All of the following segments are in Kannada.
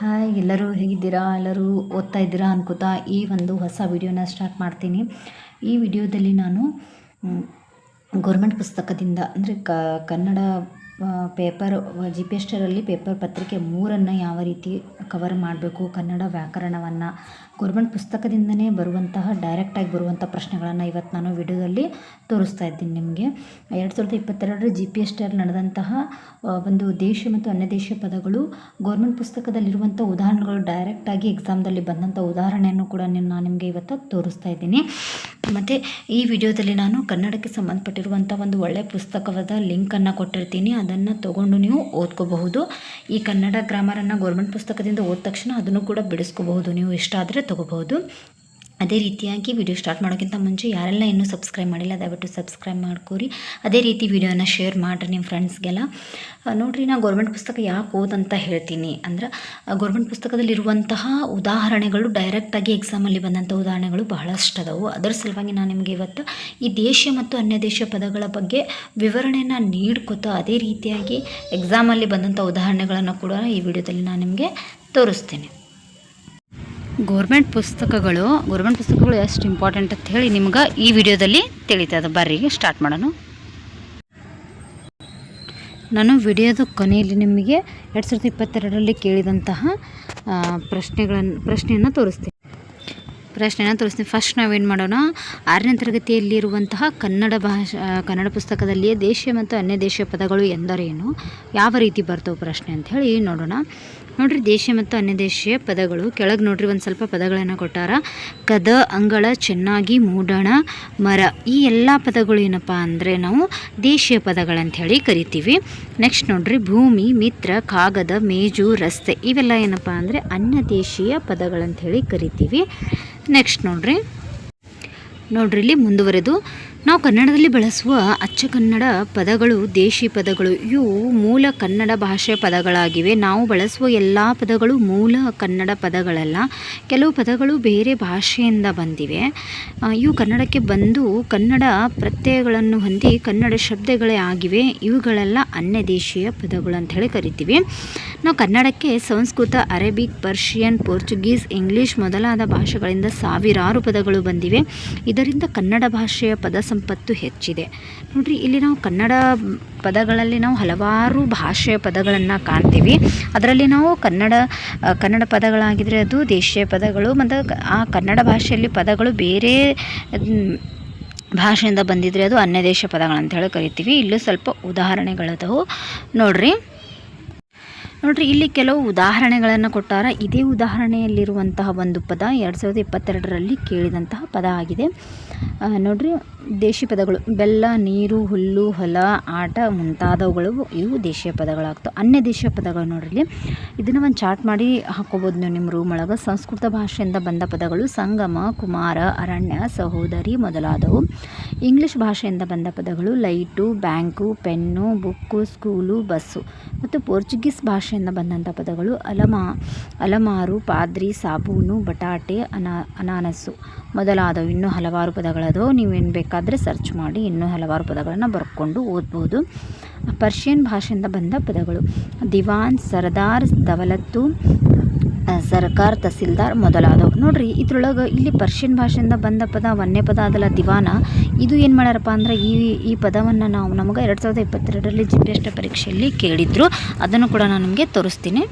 ಹಾಯ್, ಎಲ್ಲರೂ ಹೇಗಿದ್ದೀರಾ? ಎಲ್ಲರೂ ಓದ್ತಾ ಇದ್ದೀರಾ ಅನ್ಕೋತಾ ಈ ಒಂದು ಹೊಸ ವಿಡಿಯೋನ ಸ್ಟಾರ್ಟ್ ಮಾಡ್ತೀನಿ. ಈ ವಿಡಿಯೋದಲ್ಲಿ ನಾನು ಗೌರ್ಮೆಂಟ್ ಪುಸ್ತಕದಿಂದ ಅಂದರೆ ಕನ್ನಡ ಪೇಪರ್ GPSTರಲ್ಲಿ ಪೇಪರ್ ಪತ್ರಿಕೆ 3 ಯಾವ ರೀತಿ ಕವರ್ ಮಾಡಬೇಕು, ಕನ್ನಡ ವ್ಯಾಕರಣವನ್ನು ಗೌರ್ಮೆಂಟ್ ಪುಸ್ತಕದಿಂದನೇ ಬರುವಂತಹ ಡೈರೆಕ್ಟಾಗಿ ಬರುವಂಥ ಪ್ರಶ್ನೆಗಳನ್ನು ಇವತ್ತು ನಾನು ವಿಡಿಯೋದಲ್ಲಿ ತೋರಿಸ್ತಾ ಇದ್ದೀನಿ ನಿಮಗೆ. 2022 GPSTರಲ್ಲಿ ನಡೆದಂತಹ ಒಂದು ದೇಶ ಮತ್ತು ಅನ್ಯ ದೇಶೀಯ ಪದಗಳು ಗೌರ್ಮೆಂಟ್ ಪುಸ್ತಕದಲ್ಲಿರುವಂಥ ಉದಾಹರಣೆಗಳು ಡೈರೆಕ್ಟಾಗಿ ಎಕ್ಸಾಮ್ದಲ್ಲಿ ಬಂದಂಥ ಉದಾಹರಣೆಯನ್ನು ಕೂಡ ನಾನು ನಿಮಗೆ ಇವತ್ತು ತೋರಿಸ್ತಾ ಇದ್ದೀನಿ. ಮತ್ತು ಈ ವಿಡಿಯೋದಲ್ಲಿ ನಾನು ಕನ್ನಡಕ್ಕೆ ಸಂಬಂಧಪಟ್ಟಿರುವಂಥ ಒಂದು ಒಳ್ಳೆಯ ಪುಸ್ತಕವಾದ ಲಿಂಕನ್ನು ಕೊಟ್ಟಿರ್ತೀನಿ. ಅದನ್ನು ತೊಗೊಂಡು ನೀವು ಓದ್ಕೋಬಹುದು. ಈ ಕನ್ನಡ ಗ್ರಾಮರನ್ನು ಗೌರ್ಮೆಂಟ್ ಪುಸ್ತಕದಿಂದ ಓದ ತಕ್ಷಣ ಅದನ್ನು ಕೂಡ ಬಿಡಿಸ್ಕೋಬಹುದು. ನೀವು ಇಷ್ಟ ಆದರೆ ತೊಗೋಬಹುದು. ಅದೇ ರೀತಿಯಾಗಿ ವಿಡಿಯೋ ಸ್ಟಾರ್ಟ್ ಮಾಡೋಕ್ಕಿಂತ ಮುಂಚೆ ಯಾರೆಲ್ಲ ಇನ್ನೂ ಸಬ್ಸ್ಕ್ರೈಬ್ ಮಾಡಿಲ್ಲ ದಯವಿಟ್ಟು ಸಬ್ಸ್ಕ್ರೈಬ್ ಮಾಡ್ಕೋರಿ. ಅದೇ ರೀತಿ ವಿಡಿಯೋನ ಶೇರ್ ಮಾಡಿರಿ ನಿಮ್ಮ ಫ್ರೆಂಡ್ಸ್ಗೆಲ್ಲ. ನೋಡಿರಿ, ನಾನು ಗೌರ್ಮೆಂಟ್ ಪುಸ್ತಕ ಯಾಕೆ ಓದಂತ ಹೇಳ್ತೀನಿ ಅಂದ್ರೆ, ಗೌರ್ಮೆಂಟ್ ಪುಸ್ತಕದಲ್ಲಿರುವಂತಹ ಉದಾಹರಣೆಗಳು ಡೈರೆಕ್ಟಾಗಿ ಎಕ್ಸಾಮಲ್ಲಿ ಬಂದಂಥ ಉದಾಹರಣೆಗಳು ಬಹಳಷ್ಟು ಅದಾವು. ಅದರ ಸಲುವಾಗಿ ನಾನು ನಿಮಗೆ ಇವತ್ತು ಈ ದೇಶ ಮತ್ತು ಅನ್ಯ ದೇಶ ಪದಗಳ ಬಗ್ಗೆ ವಿವರಣೆಯನ್ನು ನೀಡ್ಕೋತಾ ಅದೇ ರೀತಿಯಾಗಿ ಎಕ್ಸಾಮಲ್ಲಿ ಬಂದಂಥ ಉದಾಹರಣೆಗಳನ್ನು ಕೂಡ ಈ ವಿಡಿಯೋದಲ್ಲಿ ನಾನು ನಿಮಗೆ ತೋರಿಸ್ತೀನಿ. ಗೌರ್ಮೆಂಟ್ ಪುಸ್ತಕಗಳು ಎಷ್ಟು ಇಂಪಾರ್ಟೆಂಟ್ ಅಂತ ಹೇಳಿ ನಿಮ್ಗೆ ಈ ವಿಡಿಯೋದಲ್ಲಿ ತಿಳಿತದೆ. ಬರ್ರಿ ಸ್ಟಾರ್ಟ್ ಮಾಡೋಣ. ನಾನು ಕೊನೆಯಲ್ಲಿ ನಿಮಗೆ 2022ರಲ್ಲಿ ಕೇಳಿದಂತಹ ಪ್ರಶ್ನೆಯನ್ನು ತೋರಿಸ್ತೀನಿ. ಫಸ್ಟ್ ನಾವೇನು ಮಾಡೋಣ, 6ನೇ ತರಗತಿಯಲ್ಲಿರುವಂತಹ ಕನ್ನಡ ಪುಸ್ತಕದಲ್ಲಿಯೇ ದೇಶ ಮತ್ತು ಅನ್ಯ ದೇಶೀಯ ಪದಗಳು ಎಂದರೇನು, ಯಾವ ರೀತಿ ಬರ್ತವೆ ಪ್ರಶ್ನೆ ಅಂತ ಹೇಳಿ ನೋಡೋಣ. ನೋಡಿರಿ, ದೇಶ ಮತ್ತು ಅನ್ಯ ದೇಶೀಯ ಪದಗಳು ಕೆಳಗೆ ನೋಡ್ರಿ ಒಂದು ಸ್ವಲ್ಪ ಪದಗಳನ್ನು ಕೊಟ್ಟಾರ. ಕದ, ಅಂಗಳ, ಚೆನ್ನಾಗಿ, ಮೂಡಣ, ಮರ, ಈ ಎಲ್ಲ ಪದಗಳು ಏನಪ್ಪ ಅಂದರೆ ನಾವು ದೇಶೀಯ ಪದಗಳಂತ ಹೇಳಿ ಕರಿತೀವಿ. ನೆಕ್ಸ್ಟ್ ನೋಡ್ರಿ, ಭೂಮಿ, ಮಿತ್ರ, ಕಾಗದ, ಮೇಜು, ರಸ್ತೆ, ಇವೆಲ್ಲ ಏನಪ್ಪ ಅಂದರೆ ಅನ್ಯ ದೇಶೀಯ ಪದಗಳಂತ ಹೇಳಿ ಕರಿತೀವಿ. ನೆಕ್ಸ್ಟ್ ನೋಡ್ರಿ ಇಲ್ಲಿ ಮುಂದುವರೆದು, ನಾವು ಕನ್ನಡದಲ್ಲಿ ಬಳಸುವ ಅಚ್ಚ ಕನ್ನಡ ಪದಗಳು ದೇಶಿ ಪದಗಳು. ಇವು ಮೂಲ ಕನ್ನಡ ಭಾಷೆ ಪದಗಳಾಗಿವೆ. ನಾವು ಬಳಸುವ ಎಲ್ಲ ಪದಗಳು ಮೂಲ ಕನ್ನಡ ಪದಗಳಲ್ಲ. ಕೆಲವು ಪದಗಳು ಬೇರೆ ಭಾಷೆಯಿಂದ ಬಂದಿವೆ. ಇವು ಕನ್ನಡಕ್ಕೆ ಬಂದು ಕನ್ನಡ ಪ್ರತ್ಯಯಗಳನ್ನು ಹೊಂದಿ ಕನ್ನಡ ಶಬ್ದಗಳೇ ಆಗಿವೆ. ಇವುಗಳೆಲ್ಲ ಅನ್ಯ ದೇಶೀಯ ಪದಗಳು ಅಂತ ಹೇಳಿ ಕರಿತೀವಿ. ನಾವು ಕನ್ನಡಕ್ಕೆ Sanskrit, Arabic, Persian, Portuguese, English ಮೊದಲಾದ ಭಾಷೆಗಳಿಂದ ಸಾವಿರಾರು ಪದಗಳು ಬಂದಿವೆ. ಇದರಿಂದ ಕನ್ನಡ ಭಾಷೆಯ ಪದ ಸಂಪತ್ತು ಹೆಚ್ಚಿದೆ. ನೋಡ್ರಿ, ಇಲ್ಲಿ ನಾವು ಕನ್ನಡ ಪದಗಳಲ್ಲಿ ನಾವು ಹಲವಾರು ಭಾಷೆಯ ಪದಗಳನ್ನು ಕಾಣ್ತೀವಿ. ಅದರಲ್ಲಿ ನಾವು ಕನ್ನಡ ಪದಗಳಾಗಿದ್ದರೆ ಅದು ದೇಶೀಯ ಪದಗಳು, ಮತ್ತು ಆ ಕನ್ನಡ ಭಾಷೆಯಲ್ಲಿ ಪದಗಳು ಬೇರೆ ಭಾಷೆಯಿಂದ ಬಂದಿದ್ರೆ ಅದು ಅನ್ಯ ದೇಶ ಪದಗಳಂತ ಹೇಳಿ ಕರಿತೀವಿ. ಇಲ್ಲೂ ಸ್ವಲ್ಪ ಉದಾಹರಣೆಗಳದವು ನೋಡ್ರಿ. ಇಲ್ಲಿ ಕೆಲವು ಉದಾಹರಣೆಗಳನ್ನು ಕೊಟ್ಟಾರ. ಇದೇ ಉದಾಹರಣೆಯಲ್ಲಿರುವಂತಹ ಒಂದು ಪದ 2022ರಲ್ಲಿ ಕೇಳಿದಂತಹ ಪದ ಆಗಿದೆ. ನೋಡ್ರಿ, ದೇಶಿ ಪದಗಳು ಬೆಲ್ಲ, ನೀರು, ಹುಲ್ಲು, ಹೊಲ, ಆಟ ಮುಂತಾದವುಗಳು ಇವು ದೇಶೀಯ ಪದಗಳಾಗ್ತವೆ. ಅನ್ಯ ದೇಶೀಯ ಪದಗಳು ನೋಡ್ರಿ, ಇದನ್ನು ಒಂದು ಚಾರ್ಟ್ ಮಾಡಿ ಹಾಕೋಬೋದು ನೀವು ನಿಮ್ಮ ರೂಮ್ ಒಳಗೆ. ಸಂಸ್ಕೃತ ಭಾಷೆಯಿಂದ ಬಂದ ಪದಗಳು ಸಂಗಮ, ಕುಮಾರ, ಅರಣ್ಯ, ಸಹೋದರಿ ಮೊದಲಾದವು. ಇಂಗ್ಲೀಷ್ ಭಾಷೆಯಿಂದ ಬಂದ ಪದಗಳು light, bank, pen, book, school, bus. ಮತ್ತು ಪೋರ್ಚುಗೀಸ್ ಭಾಷೆಯಿಂದ ಬಂದಂಥ ಪದಗಳು ಅಲಮಾರು, ಪಾದ್ರಿ, ಸಾಬೂನು, ಬಟಾಟೆ, ಅನಾನಸ್ಸು ಮೊದಲಾದವು. ಇನ್ನೂ ಹಲವಾರು ಪದಗಳದವು. ನೀವೇನು ಬೇಕಾದರೆ ಸರ್ಚ್ ಮಾಡಿ ಇನ್ನೂ ಹಲವಾರು ಪದಗಳನ್ನು ಬರ್ಕೊಂಡು ಓದ್ಬೋದು. ಪರ್ಷಿಯನ್ ಭಾಷೆಯಿಂದ ಬಂದ ಪದಗಳು ದಿವಾನ್, ಸರ್ದಾರ್, ದವಲತ್ತು, ಸರ್ಕಾರ್, ತಹಸೀಲ್ದಾರ್ ಮೊದಲಾದವು. ನೋಡ್ರಿ, ಇದ್ರೊಳಗೆ ಇಲ್ಲಿ ಪರ್ಷಿಯನ್ ಭಾಷೆಯಿಂದ ಬಂದ ಪದ ಒಂದೇ ಪದ ಅದಲ್ಲ, ದಿವಾನ. ಇದು ಏನು ಮಾಡ್ಯಾರಪ್ಪ ಅಂದ್ರೆ ಈ ಪದವನ್ನು ನಮಗೆ 2022ರಲ್ಲಿ GPST ಪರೀಕ್ಷೆಯಲ್ಲಿ ಕೇಳಿದ್ರು. ಅದನ್ನು ಕೂಡ ನಾನು ನಿಮಗೆ ತೋರಿಸ್ತೀನಿ.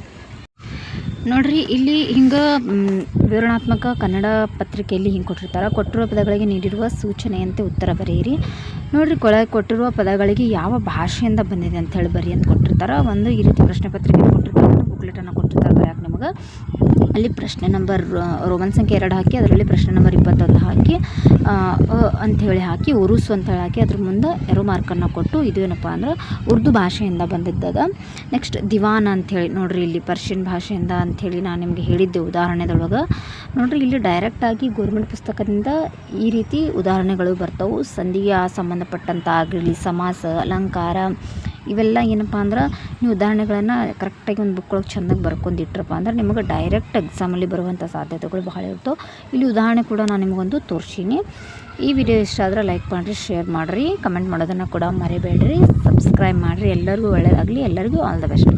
ನೋಡ್ರಿ, ಇಲ್ಲಿ ಹಿಂಗೆ ವಿವರಣಾತ್ಮಕ ಕನ್ನಡ ಪತ್ರಿಕೆಯಲ್ಲಿ ಹಿಂಗೆ ಕೊಟ್ಟಿರುವ ಪದಗಳಿಗೆ ನೀಡಿರುವ ಸೂಚನೆಯಂತೆ ಉತ್ತರ ಬರೆಯಿರಿ. ನೋಡ್ರಿ, ಕೊಟ್ಟಿರುವ ಪದಗಳಿಗೆ ಯಾವ ಭಾಷೆಯಿಂದ ಬಂದಿದೆ ಅಂತ ಹೇಳಿ ಬರಿ ಅಂತ ಕೊಟ್ಟಿರ್ತಾರೆ. ಒಂದು ಈ ರೀತಿ ಪ್ರಶ್ನೆ ಪತ್ರಿಕೆಯನ್ನು ಕೊಟ್ಟಿರ್ತಾರೆ, ಒಂದು ಬುಕ್ಲೆಟನ್ನು ಕೊಟ್ಟಿರ್ತಾರೆ ಬರೆಯಕ್ಕೆ ನಿಮಗೆ. ಅಲ್ಲಿ ಪ್ರಶ್ನೆ ನಂಬರ್ ರೋಮನ್ ಸಂಖ್ಯೆ 2 ಹಾಕಿ, ಅದರಲ್ಲಿ ಪ್ರಶ್ನೆ ನಂಬರ್ 21 ಹಾಕಿ ಅಂಥೇಳಿ ಹಾಕಿ, ಉರುಸು ಅಂತೇಳಿ ಹಾಕಿ ಅದ್ರ ಮುಂದೆ ಎರೋ ಮಾರ್ಕನ್ನು ಕೊಟ್ಟು ಇದು ಏನಪ್ಪ ಅಂದ್ರೆ ಉರ್ದು ಭಾಷೆಯಿಂದ ಬಂದಿದ್ದದ. ನೆಕ್ಸ್ಟ್ ದಿವಾನ್ ಅಂಥೇಳಿ ನೋಡ್ರಿ, ಇಲ್ಲಿ ಪರ್ಷಿಯನ್ ಭಾಷೆಯಿಂದ ಅಂಥೇಳಿ ನಾನು ನಿಮಗೆ ಹೇಳಿದ್ದೆ ಉದಾಹರಣೆದೊಳಗೆ. ನೋಡ್ರಿ, ಇಲ್ಲಿ ಡೈರೆಕ್ಟಾಗಿ ಗೌರ್ಮೆಂಟ್ ಪುಸ್ತಕದಿಂದ ಈ ರೀತಿ ಉದಾಹರಣೆಗಳು ಬರ್ತವೆ. ಸಂಧಿಗೆ ಸಂಬಂಧಪಟ್ಟಂಥ ಆಗಿರಲಿ, ಸಮಾಸ, ಅಲಂಕಾರ, ಇವೆಲ್ಲ ಏನಪ್ಪ ಅಂದ್ರೆ ನೀವು ಉದಾಹರಣೆಗಳನ್ನು ಕರೆಕ್ಟಾಗಿ ಒಂದು ಬುಕ್ ಒಳಗೆ ಚೆಂದಾಗಿ ಬರ್ಕೊಂಡಿಟ್ರಪ್ಪ ಅಂದ್ರೆ ನಿಮಗೆ ಡೈರೆಕ್ಟ್ ಎಕ್ಸಾಮಲ್ಲಿ ಬರುವಂಥ ಸಾಧ್ಯತೆಗಳು ಬಹಳ ಇರ್ತವೆ. ಇಲ್ಲಿ ಉದಾಹರಣೆ ಕೂಡ ನಾನು ನಿಮಗೊಂದು ತೋರಿಸೀನಿ. ಈ ವಿಡಿಯೋ ಇಷ್ಟ ಆದರೆ ಲೈಕ್ ಮಾಡಿರಿ, ಶೇರ್ ಮಾಡಿರಿ, ಕಮೆಂಟ್ ಮಾಡೋದನ್ನು ಕೂಡ ಮರಿಬೇಡ್ರಿ, ಸಬ್ಸ್ಕ್ರೈಬ್ ಮಾಡಿರಿ. ಎಲ್ಲರಿಗೂ ಒಳ್ಳೆಯದಾಗಲಿ. ಎಲ್ಲರಿಗೂ ಆಲ್ ದ ಬೆಸ್ಟ್.